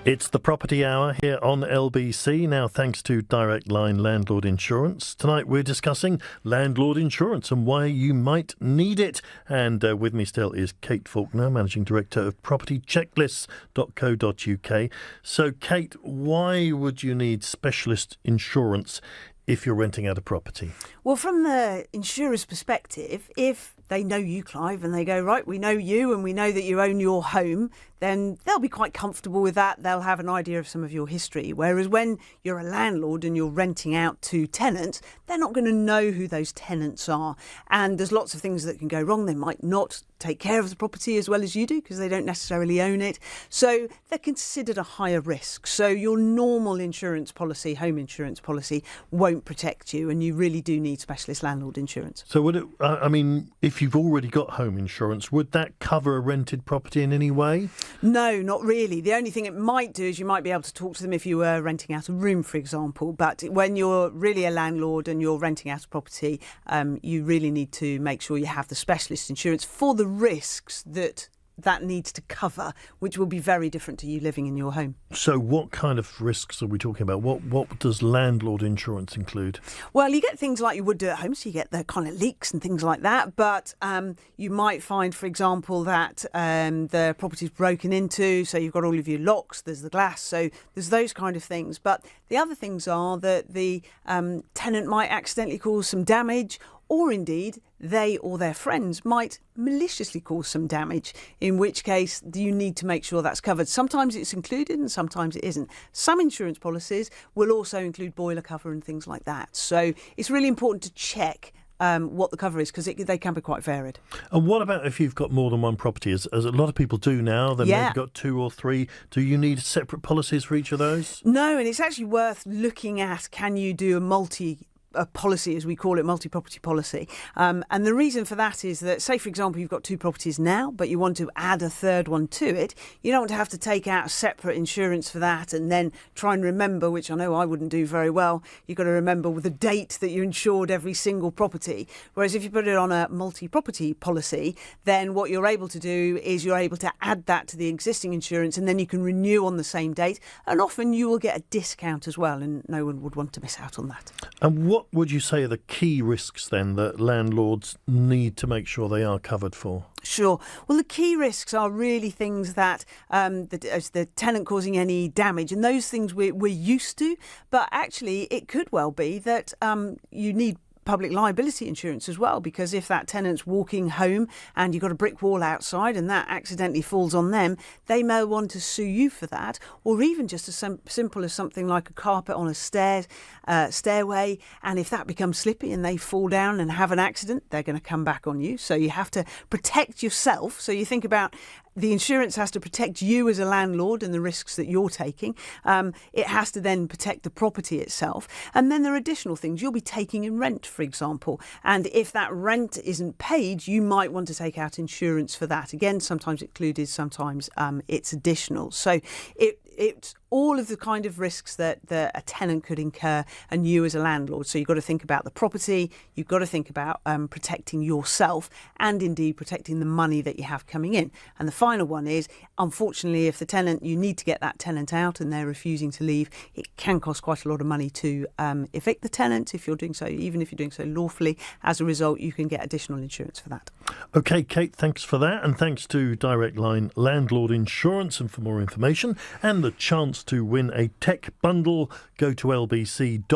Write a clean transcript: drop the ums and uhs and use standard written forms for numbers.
It's the Property Hour here on LBC, now thanks to Direct Line Landlord Insurance. Tonight we're discussing landlord insurance and why you might need it. And with me still is Kate Faulkner, Managing Director of propertychecklists.co.uk. So Kate, why would you need specialist insurance if you're renting out a property? Well, from the insurer's perspective, if they know you, Clive, and they go, right, we know you and we know that you own your home, then they'll be quite comfortable with that. They'll have an idea of some of your history. Whereas when you're a landlord and you're renting out to tenants, they're not going to know who those tenants are. And there's lots of things that can go wrong. They might not take care of the property as well as you do because they don't necessarily own it. So they're considered a higher risk. So your normal insurance policy, home insurance policy, won't protect you, and you really do need specialist landlord insurance. So would it, if you've already got home insurance, would that cover a rented property in any way? No, not really. The only thing it might do is you might be able to talk to them if you were renting out a room, for example. But when you're really a landlord and you're renting out a property, you really need to make sure you have the specialist insurance for the risks that needs to cover, which will be very different to you living in your home. So what kind of risks are we talking about? What does landlord insurance include? Well, you get things like you would do at home, so you get the kind of leaks and things like that, but you might find, for example, that the property's broken into, so you've got all of your locks, there's the glass, so there's those kind of things. But the other things are that the tenant might accidentally cause some damage, or indeed they or their friends might maliciously cause some damage, in which case you need to make sure that's covered. Sometimes it's included and sometimes it isn't. Some insurance policies will also include boiler cover and things like that. So it's really important to check what the cover is, because they can be quite varied. And what about if you've got more than one property, as a lot of people do now? Then they've got two or three. Do you need separate policies for each of those? No, and it's actually worth looking at, can you do a policy, as we call it, multi-property policy. And the reason for that is that, say, for example, you've got two properties now, but you want to add a third one to it. You don't want to have to take out a separate insurance for that and then try and remember, which I know I wouldn't do very well. You've got to remember with the date that you insured every single property. Whereas if you put it on a multi-property policy, then what you're able to do is you're able to add that to the existing insurance, and then you can renew on the same date. And often you will get a discount as well, and no one would want to miss out on that. And what would you say are the key risks then that landlords need to make sure they are covered for? Sure. Well, the key risks are really things that the tenant causing any damage, and those things we're used to. But actually, it could well be that you need public liability insurance as well, because if that tenant's walking home and you've got a brick wall outside and that accidentally falls on them, they may want to sue you for that, or even just as simple as something like a carpet on a stairway, and if that becomes slippy and they fall down and have an accident, they're going to come back on you. So you have to protect yourself. So you think about the insurance has to protect you as a landlord and the risks that you're taking. It has to then protect the property itself. And then there are additional things. You'll be taking in rent, for example. And if that rent isn't paid, you might want to take out insurance for that. Again, sometimes included, sometimes it's additional. So it's all of the kind of risks that a tenant could incur, and you as a landlord. So you've got to think about the property, you've got to think about protecting yourself, and indeed protecting the money that you have coming in. And the final one is, unfortunately, if you need to get that tenant out and they're refusing to leave, it can cost quite a lot of money to evict the tenant if you're doing so, even if you're doing so lawfully. As a result, you can get additional insurance for that. OK, Kate, thanks for that. And thanks to Direct Line Landlord Insurance. And for more information and the chance to win a tech bundle, go to lbc.co.uk.